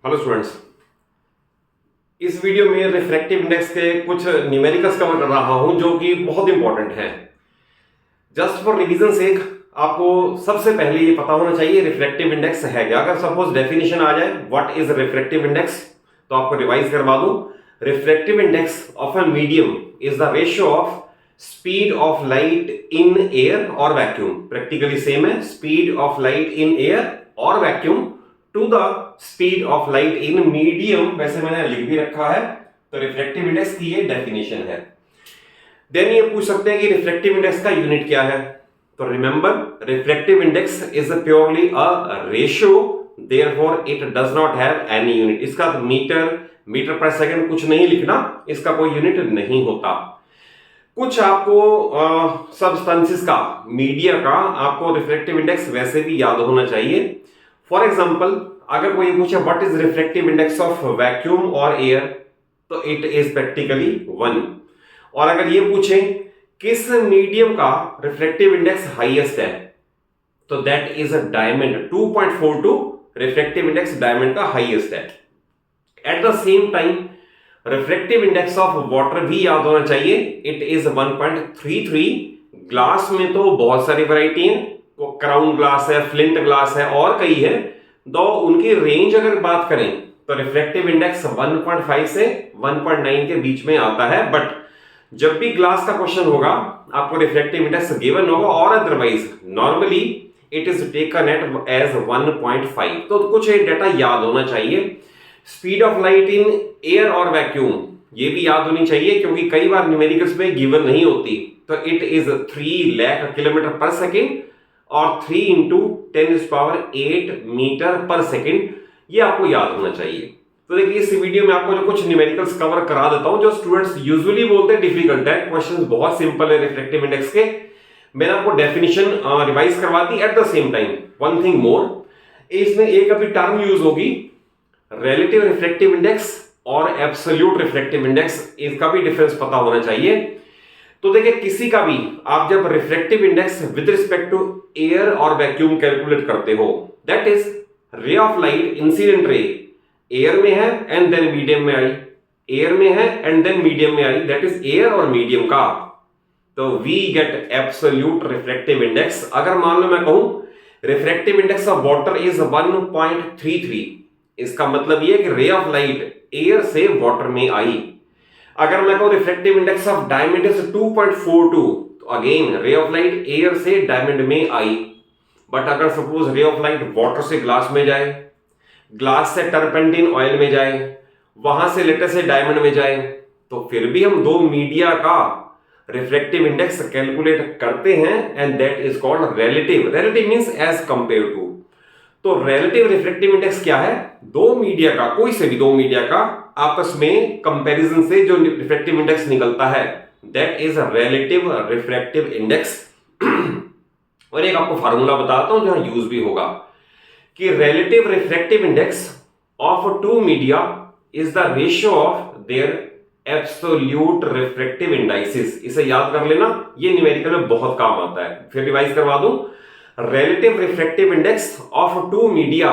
Hello students, इस video में refractive index के कुछ न्यूमेरिकल्स कवर कर रहा हूं जो कि बहुत इंपॉर्टेंट हैं। जस्ट फॉर रिवीजन सेक आपको सबसे पहले ये पता होना चाहिए रिफ्रैक्टिव इंडेक्स है क्या। अगर सपोज डेफिनेशन आ जाए व्हाट इज रिफ्रैक्टिव इंडेक्स तो आपको रिवाइज करवा दूं। Refractive index of a medium is the ratio of speed of light in air और वैक्यूम। प्रैक्टिकली सेम है, speed of light in air और vacuum to the speed of light in medium. वैसे मैंने लिख भी रखा है, तो रिफ्रैक्टिव इंडेक्स की ये डेफिनेशन है। देन ये पूछ सकते हैं कि रिफ्रैक्टिव इंडेक्स का यूनिट क्या है। तो remember, refractive index is purely a ratio, therefore it does not have any unit. इसका मीटर, मीटर पर सेकंड कुछ नहीं लिखना, इसका कोई यूनिट नहीं होता। कुछ आपको सब्सटेंसेस का, मीडिया का आपको रिफ्रैक्टिव इंडेक्स वैसे भी याद होना चाहिए। फॉर एग्जाम्पल, अगर कोई पूछे what is refractive index of vacuum और एयर, तो इट इज प्रैक्टिकली 1। और अगर ये पूछे किस मीडियम का रिफ्रैक्टिव इंडेक्स हाईएस्ट है, तो that is a diamond. 2.42 refractive index diamond का हाईएस्ट है। Eight the same time refractive index of water भी याद होना चाहिए, इट इज 1.33। ग्लास में तो बहुत सारी वैरायटी है, क्राउन ग्लास है, फ्लिंट ग्लास है और कई है। दो उनकी रेंज अगर बात करें तो रिफ्रैक्टिव इंडेक्स 1.5 से 1.9 के बीच में आता है। बट जब भी ग्लास का क्वेश्चन होगा आपको रिफ्रैक्टिव इंडेक्स गिवन होगा, और otherwise normally it is taken at as 1.5। तो कुछ डेटा याद होना चाहिए। Speed of light in air और वैक्यूम ये भी याद होनी चाहिए, क्योंकि कई बार न्यूमेरिकल्स में गिवन नहीं होती। तो इट इज 3 लाख किलोमीटर पर सेकेंड और 3 इंटू 10⁸ मीटर पर सेकेंड, ये आपको याद होना चाहिए। तो देखिए, इस वीडियो में आपको जो कुछ न्यूमेरिकल्स कवर करा देता हूं जो स्टूडेंट्स यूजुअली बोलते हैं डिफिकल्ट है। क्वेश्चंस बहुत सिंपल है रिफ्रैक्टिव इंडेक्स के। मैंने आपको डेफिनेशन रिवाइज करवा दी। At the same time one thing more, इसमें एक अभी टर्म यूज होगी, रिलेटिव रिफ्रैक्टिव इंडेक्स और एब्सोल्यूट रिफ्रैक्टिव इंडेक्स। इसका भी डिफरेंस पता होना चाहिए। तो देखिए, किसी का भी आप जब refractive index with respect to air और वैक्यूम कैलकुलेट करते हो, that is ray of light, incident ray air में है एंड देन मीडियम में आई, एयर में है एंड देन मीडियम में आई, दैट इज एयर और मीडियम का। तो we get absolute refractive index. अगर मान लो मैं कहूं refractive index of water is 1.33, इसका मतलब ये कि रे ऑफ लाइट एयर से वाटर में आई। अगर मैं कहूं refractive index of diamond is 2.42, तो again ray of light air से डायमंड में आई। बट अगर suppose ray of light water से ग्लास में जाए, ग्लास से टर्पेंटिन ऑयल में जाए, वहां से लेटर से डायमंड में जाए, तो फिर भी हम दो मीडिया का रिफ्रैक्टिव इंडेक्स कैलकुलेट करते हैं and that is called relative. Relative means as compare to. तो रिलेटिव रिफ्रैक्टिव इंडेक्स क्या है? दो मीडिया का, कोई से भी दो मीडिया का आपस में कंपैरिजन से जो रिफ्रैक्टिव इंडेक्स निकलता है, that is relative refractive index. और एक आपको फार्मूला बताता हूं जहां यूज भी होगा कि relative refractive index of two media is the ratio of their absolute refractive indices. इसे याद कर लेना, ये न्यूमेरिकल में बहुत काम आता है। फिर रिवाइज करवा दूं, relative refractive index of two media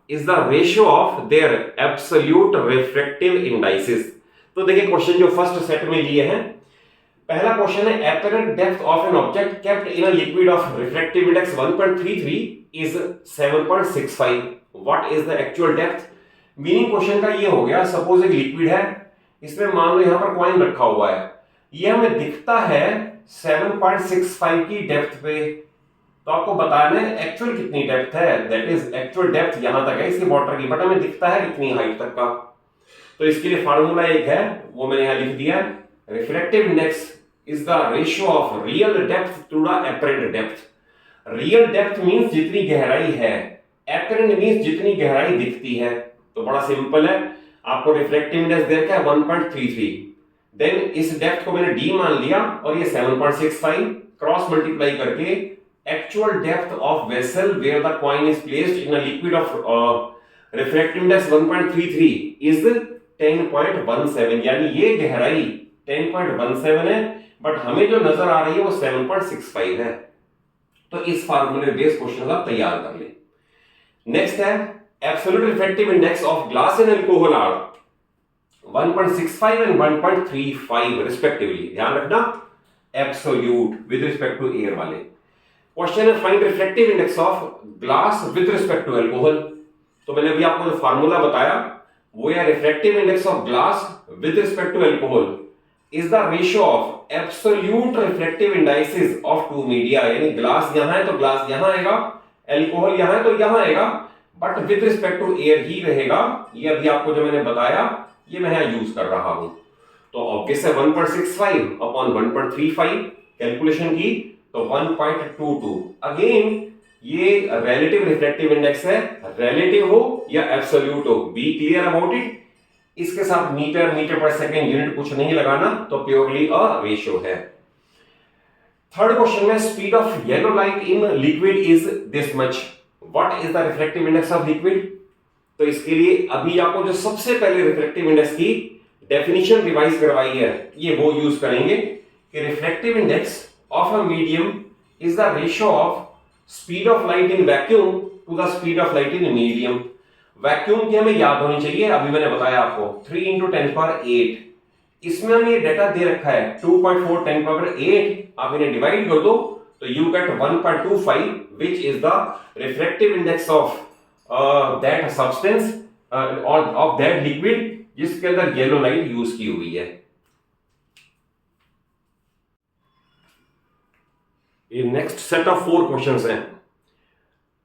is the ratio of their absolute refractive indices। तो देखिए, क्वेश्चन जो फर्स्ट सेट में लिए हैं, पहला क्वेश्चन है apparent depth of an object kept in a liquid of refractive index 1.33 is 7.65, what is the actual depth। Meaning question का ये हो गया, सपोज एक लिक्विड है, इसमें मान लो यहां पर कॉइन रखा हुआ है, ये हमें दिखता है 7.65 की डेप्थ पे। तो आपको बताना है एक्चुअल कितनी डेप्थ है, दैट इज एक्चुअल डेप्थ यहां तक है इसकी वाटर की, बट हमें दिखता है कितनी हाइट तक का। तो इसके लिए फार्मूला एक है, वो मैंने यहां लिख दिया, refractive index is the ratio of real depth to the apparent depth. Real depth means जितनी गहराई है, एपरेंट मींस जितनी गहराई दिखती है। तो बड़ा सिंपल है, आपको रिफ्रैक्टिव इंडेक्स दे रखा है 1.33, देन इस डेप्थ को मैंने डी मान लिया और ये 7.65 क्रॉस मल्टीप्लाई करके actual depth of vessel where the coin is placed in a liquid of refractive index 1.33 is 10.17, यानी ये गहराई 10.17 है, बट हमें जो नजर आ रही है वो 7.65 है। तो इस फार्मूले बेस्ड क्वेश्चन आप तैयार कर ले। नेक्स्ट है absolute refractive index of glass and alcohol are 1.65 and 1.35 respectively. ध्यान रखना, absolute with respect to air वाले। क्वेश्चन है find refractive index of glass with respect to alcohol. तो मैंने अभी आपको जो फार्मूला बताया वो है refractive index of glass with respect to alcohol is the ratio of absolute refractive indices of two media. यानी ग्लास यहां है तो ग्लास यहां आएगा, अल्कोहल यहां है तो यहां आएगा, but with respect to air ही रहेगा। ये अभी आपको जो मैंने बताया ये मैं यहां यूज कर रहा हूं। तो ऑब्वियस है 1.65 अपॉन 1.35 कैलकुलेशन की तो 1.22। अगेन ये रिलेटिव रिफ्रैक्टिव इंडेक्स है, रिलेटिव हो या एब्सोल्यूट हो, बी क्लियर अबाउट इट। इसके साथ मीटर, मीटर पर सेकेंड, यूनिट कुछ नहीं लगाना, तो प्योरली अ रेशियो है। थर्ड क्वेश्चन में speed of yellow light in liquid is this much, what is the refractive index of liquid. तो इसके लिए अभी आपको जो सबसे पहले रिफ्रैक्टिव इंडेक्स की डेफिनेशन रिवाइज करवाई है ये वो यूज करेंगे कि refractive index of a medium is the ratio of speed of light in vacuum to the speed of light in medium. Vacuum की हमें याद होनी चाहिए, अभी मैंने बताया आपको 3 × 10⁸। इसमें हमें ये डेटा दे रखा है 2.4 10⁸। आप इन्हें डिवाइड कर दो तो you get 1.25 which is the refractive index of that substance और ऑफ दैट लिक्विड जिसके अंदर येलो लाइट यूज की हुई है। ये नेक्स्ट सेट ऑफ 4 क्वेश्चंस हैं।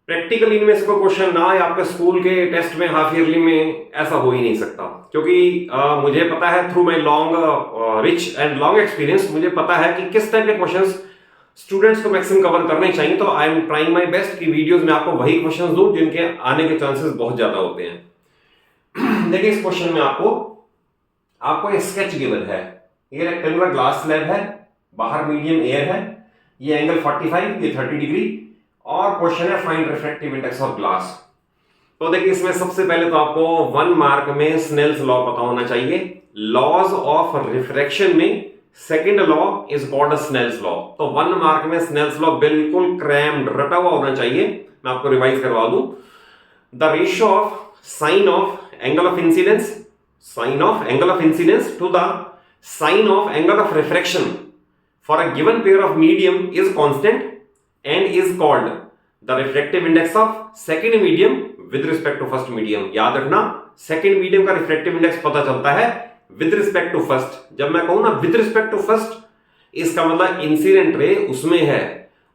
प्रैक्टिकली इनमें से कोई क्वेश्चन ना आए आपके स्कूल के टेस्ट में, हाफ ईयरली में, ऐसा हो ही नहीं सकता, क्योंकि मुझे पता है through my long rich and long experience मुझे पता है कि किस टाइप के क्वेश्चंस स्टूडेंट्स को मैक्सिमम कवर करने चाहिए। तो I am trying my best कि वीडियोस में आपको वही क्वेश्चंस दूं जिनके आने के चांसेस बहुत ज्यादा होते हैं। देखिए इस क्वेश्चन में आपको एक स्केच गिवन है। ये रेक्टेंगुलर ग्लास स्लैब है, बाहर मीडियम एयर है, ये एंगल 45, ये 30 डिग्री, और क्वेश्चन है find refractive index of glass. तो देखिए इसमें सबसे पहले तो आपको 1 मार्क में स्नेल्स लॉ पता होना चाहिए। लॉज ऑफ रिफ्रैक्शन में second law is called Snell's law. तो 1 मार्क में स्नेल्स लॉ बिल्कुल क्रैम्ड, रटा हुआ होना चाहिए। मैं आपको रिवाइज करवा दूं। The ratio of sine of angle of incidence, sine of angle of incidence to the sine of angle of refraction for a given pair of medium is constant and is called the refractive index of second medium with respect to first medium। याद रखना second medium का refractive index पता चलता है with respect to first। जब मैं कहूं ना with respect to first, इसका मतलब इंसिडेंट रे उसमें है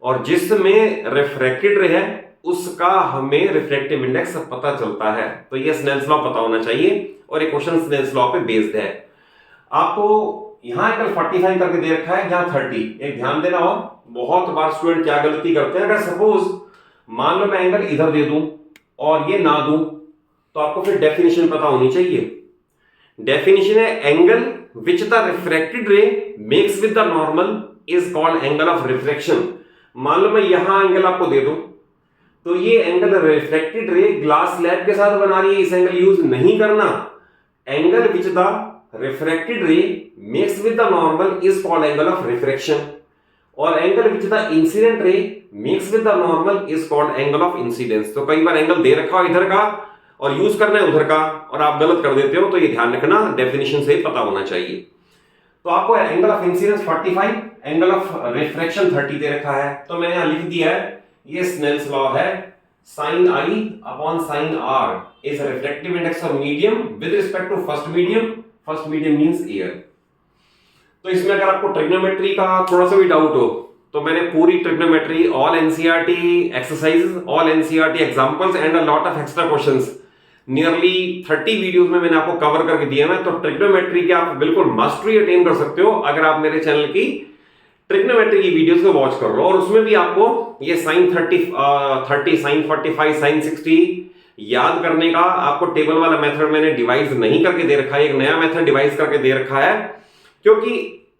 और जिसमें रिफ्रैक्टेड रे है उसका हमें रिफ्रैक्टिव इंडेक्स पता चलता है। तो ये स्नेल्स लॉ पता होना चाहिए और ये क्वेश्चन स्नेल्स लॉ पे बेस्ड है। आपको यहां एंगल 45 करके दे रखा है, यहां 30। एक ध्यान देना हो, बहुत बार स्टूडेंट क्या गलती करते हैं, अगर सपोज मान लो मैं एंगल इधर दे दूं और ये ना दूं तो आपको फिर डेफिनेशन पता होनी चाहिए। डेफिनेशन है एंगल विच द रिफ्रैक्टेड रे makes with the normal is called angle of refraction. मान लो मैं यहां एंगल आपको दे दूं तो ये एंगल रिफ्रैक्टेड रे ग्लास स्लैब के साथ बना रही है, इस एंगल यूज नहीं करना। Angle which the refracted ray makes with the normal is called angle of refraction और angle which the incident ray makes with the normal is called angle of incidence। तो कई बार एंगल दे रखा हो इधर का और यूज करना है उधर का और आप गलत कर देते हो, तो ये ध्यान रखना, डेफिनेशन से पता होना चाहिए। तो आपको angle of incidence 45, angle of refraction 30 दे रखा है, तो मैंने यहां लिख दिया है ये स्नेल्स लॉ है, sin I upon sin R is a refractive index of medium with respect to first medium। First medium means air. तो इसमें अगर आपको ट्रिग्नोमेट्री का थोड़ा सा भी डाउट हो तो मैंने पूरी trigonometry, all NCERT exercises, all NCERT examples and a lot of extra questions, nearly 30 videos में मैंने आपको कवर करके दिए हैं। तो ट्रिग्नोमेट्री की आप बिल्कुल मास्टरी अटेन कर सकते हो अगर आप मेरे चैनल की ट्रिग्नोमेट्री की वीडियोस को वॉच कर रहे हो। और उसमें भी आपको ये साइन 30, साइन 45, साइन 60 याद करने का आपको टेबल वाला मेथड मैंने डिवाइस नहीं करके दे रखा है, एक नया मेथड डिवाइस करके दे रखा है, क्योंकि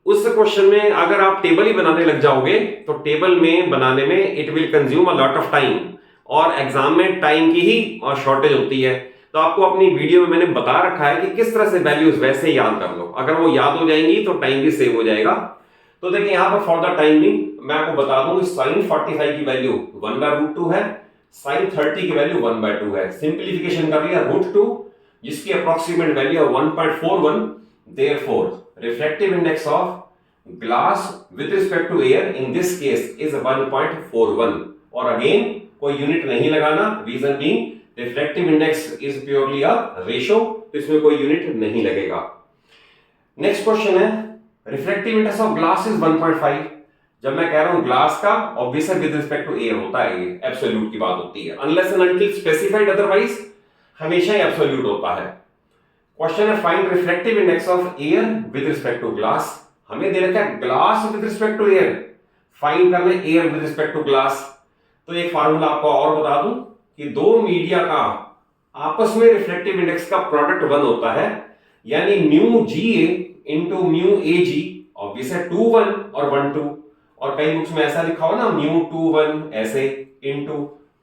उस क्वेश्चन में अगर आप टेबल ही बनाने लग जाओगे तो टेबल में बनाने में it will consume a lot of time और एग्जाम में टाइम की ही शॉर्टेज होती है। तो आपको अपनी वीडियो में मैंने बता रखा है कि किस तरह से वैल्यूज वैसे याद कर लो, अगर वो याद हो जाएंगी तो टाइम भी सेव हो जाएगा। तो देखिए यहां पर फॉर द टाइमिंग मैं आपको बता दूं कि sin 45 की वैल्यू 1/√2 है, sin 30 की वैल्यू 1/2 है। सिंप्लीफिकेशन कर लिया √2 जिसकी अप्रोक्सीमेट वैल्यू है 1.41। Therefore refractive index of glass with respect to air in this case is 1.41। और अगेन कोई यूनिट नहीं लगाना, reason being refractive index is purely a ratio, तो इसमें कोई यूनिट नहीं लगेगा। नेक्स्ट क्वेश्चन है refractive index of glass is 1.5। जब मैं कह रहा हूं ग्लास का, obviously with respect to air होता है, ये एब्सोल्यूट की बात होती है, unless and until specified otherwise हमेशा ही एब्सोल्यूट होता है। क्वेश्चन है find refractive index of air with respect to glass. हमें दे रखा है glass with respect to air, find करना है air with respect to glass. तो एक फार्मूला आपको और बता दूं कि दो मीडिया का आपस में रिफ्रैक्टिव इंडेक्स का प्रोडक्ट 1 होता है, यानी mu G into mu A ji, obvious है 2 1 और 1 2। और कई बुक्स में ऐसा लिखा हो ना म्यू 2 1 ऐसे इंटू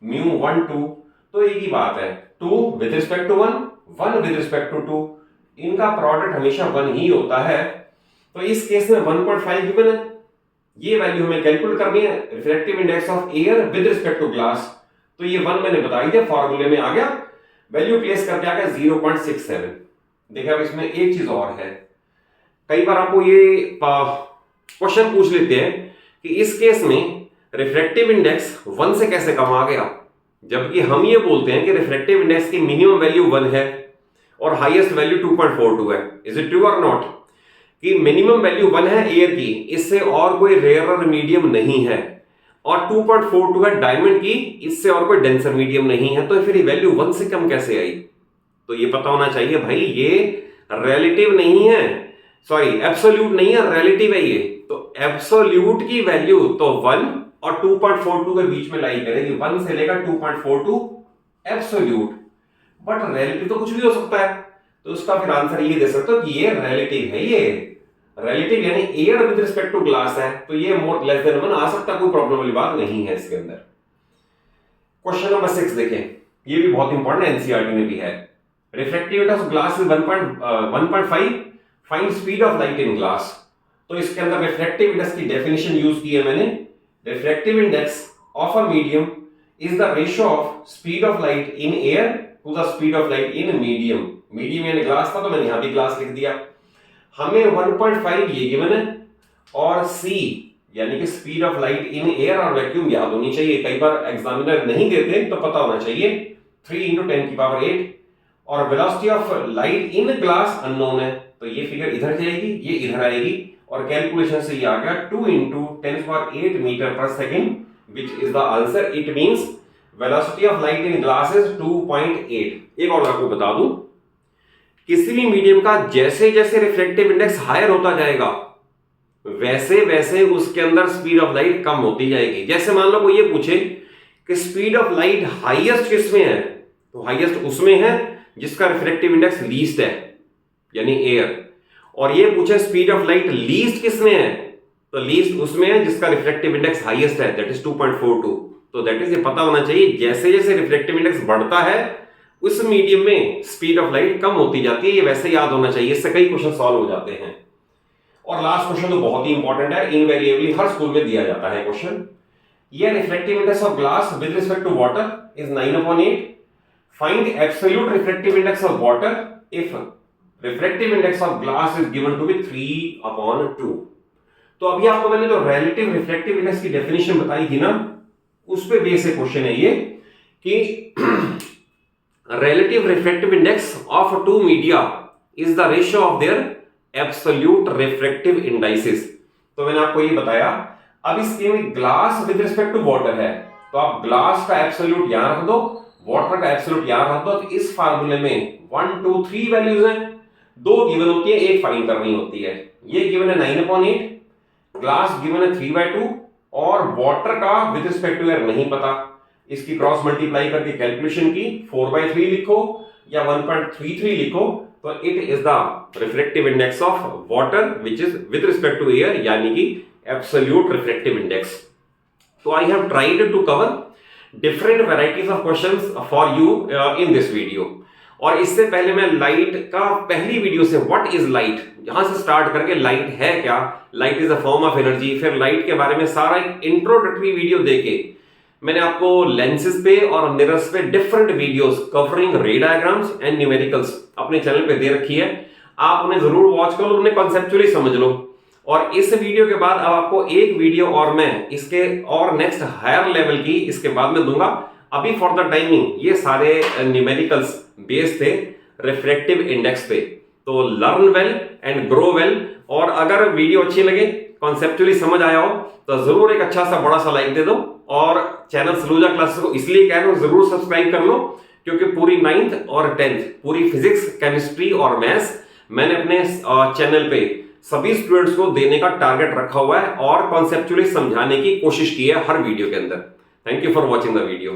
म्यू 1 2, तो एक ही बात है, 2 with respect to 1, 1 with respect to 2, इनका प्रोडक्ट हमेशा 1 ही होता है। तो इस केस में 1.5 गिवन है, ये वैल्यू हमें कैलकुलेट करनी है refractive index of air with respect to glass. तो ये 1 मैंने बता दिया, फॉर्मूले में आ गया, वैल्यू प्लेस करके आ गया 0.67। देखिए अब इसमें एक चीज और है, कई बार आपको ये क्वेश्चन पूछ लेते हैं कि इस केस में रिफ्रैक्टिव इंडेक्स 1 से कैसे कम आ गया, जबकि हम ये बोलते हैं कि रिफ्रैक्टिव इंडेक्स की मिनिमम वैल्यू 1 है और हाईएस्ट वैल्यू 2.42 है। इज इट ट्रू और नॉट कि मिनिमम वैल्यू 1 है एयर की, इससे और कोई रेयरर मीडियम नहीं है, और 2.42 है डायमंड की, इससे और कोई डेंसर मीडियम नहीं है, तो फिर ये वैल्यू 1 से कम कैसे आई? तो ये पता होना चाहिए भाई, ये रिलेटिव नहीं है, सॉरी एब्सोल्यूट नहीं है, रिलेटिव है ये। तो एब्सोल्यूट की वैल्यू तो 1 और 2.42 के बीच में लाई करेगी, 1 से लेकर 2.42 एब्सोल्यूट, बट रिलेटिव तो कुछ भी हो सकता है। तो उसका फिर आंसर ये दे सकते हो कि ये रिलेटिव है, ये रिलेटिव यानी air with respect to glass है, तो ये मोर लेस देन 1 आ सकता है, कोई प्रॉब्लम वाली बात नहीं है इसके अंदर। क्वेश्चन नंबर 6 देखें, ये भी बहुत इंपॉर्टेंट है, एनसीईआरटी में भी है। Refractive index of glass is 1.5, find speed of light in glass. तो इसके अंदर रिफ्रैक्टिव इंडेक्स की डेफिनेशन यूज की है मैंने। Refractive index of a medium is the ratio of speed of light in air to the speed of light in medium. Medium यानी glass था, तो मैंने यहां भी ग्लास लिख दिया। हमें 1.5 ये गिवन है, और सी यानी कि speed of light in air और वैक्यूम याद होनी चाहिए, कई बार एग्जामिनर नहीं देते तो पता होना चाहिए, 3 × 10⁸, और velocity of light in glass unknown है, तो ये फिगर इधर जाएगी, ये इधर आएगी, और कैलकुलेशन से ये आ गया 2 × 10⁸ मीटर पर second, which is the answer. It means velocity of light in glass is 2.8। एक और आपको बता दूं, किसी भी मीडियम का जैसे जैसे रिफ्रैक्टिव इंडेक्स हायर होता जाएगा वैसे वैसे उसके अंदर स्पीड ऑफ लाइट कम होती जाएगी। जैसे मान लो कोई ये पूछे कि स्पीड ऑफ लाइट हाईएस्ट किसमें है, तो हाईएस्ट उसमें है जिसका रिफ्रैक्टिव इंडेक्स लीस्ट है, यानी एयर। और ये पूछे स्पीड ऑफ लाइट लीस्ट किसमें है, तो लीस्ट उसमें है जिसका रिफ्रैक्टिव इंडेक्स हाईएस्ट है, दैट इज 2.42। तो दैट इज ये पता होना चाहिए, जैसे जैसे रिफ्रैक्टिव इंडेक्स बढ़ता है उस मीडियम में स्पीड ऑफ लाइट कम होती जाती है, ये वैसे याद होना चाहिए, इससे कई क्वेश्चन सॉल्व हो जाते हैं। और लास्ट क्वेश्चन तो बहुत ही इंपॉर्टेंट है, इनवेरिएबली हर स्कूल में दिया जाता है क्वेश्चन। ये refractive index of glass with respect to water is 9/8। Find absolute refractive index of water if refractive index of glass is given to be 3/2। तो अभी आपको मैंने जो रिलेटिव रिफ्रैक्टिव इंडेक्स की डेफिनेशन बताई थी ना, उस पे बेस क्वेश्चन है ये कि relative refractive index of two media is the ratio of their absolute refractive indices। तो मैंने आपको ये बताया, अब इसके में glass with respect to water है, तो आप ग्लास का एब्सोल्यूट यहां रख दो, वाटर का एब्सोल्यूट यहां रख दो, तो इस फार्मूले में 1 2 3 वैल्यूज हैं, 2 गिवन होती है, एक फाइंड करनी होती है। ये गिवन है 9/8, ग्लास गिवन है 3/2, और वाटर का विद रिस्पेक्ट टू एयर नहीं पता, इसकी क्रॉस मल्टीप्लाई करके कैलकुलेशन की 4/3 लिखो या 1.33 लिखो, तो it is the refractive index of water which is with respect to air, यानी कि एब्सोल्यूट रिफ्रैक्टिव इंडेक्स। तो I have tried to cover different varieties of questions for you in this video. और इससे पहले मैं लाइट का पहली video से व्हाट इज लाइट, यहां से स्टार्ट करके लाइट है क्या, light is a form of energy, फिर लाइट के बारे में सारा एक इंट्रोडक्टरी वीडियो देके मैंने आपको लेंसेज पे और मिरर्स पे डिफरेंट वीडियोस कवरिंग रे डायग्राम्स एंड न्यूमेरिकल्स अपने चैनल पे दे रखी है। आप उन्हें जरूर वॉच करो, उन्हें कॉन्सेप्चुअली समझ लो। और इस वीडियो के बाद अब आपको एक वीडियो और मैं इसके और नेक्स्ट हायर लेवल की इसके बाद में दूंगा। अभी फॉर द टाइमिंग ये सारे न्यूमेरिकल्स बेस्ड थे रिफ्रैक्टिव इंडेक्स पे। तो learn well and grow well. और अगर वीडियो अच्छी लगे, कॉन्सेप्चुअली समझ आया हो, तो जरूर एक अच्छा सा बड़ा सा लाइक दे दो। और चैनल सलूजा क्लासेस को इसलिए कह रहा हूं जरूर सब्सक्राइब कर लो, क्योंकि पूरी 9th और 10th पूरी फिजिक्स, केमिस्ट्री और मैथ्स मैंने अपने चैनल पे सभी स्टूडेंट्स को देने का टारगेट रखा हुआ है और कॉन्सेप्चुअली समझाने की कोशिश की है हर वीडियो के अंदर। Thank you for watching the video.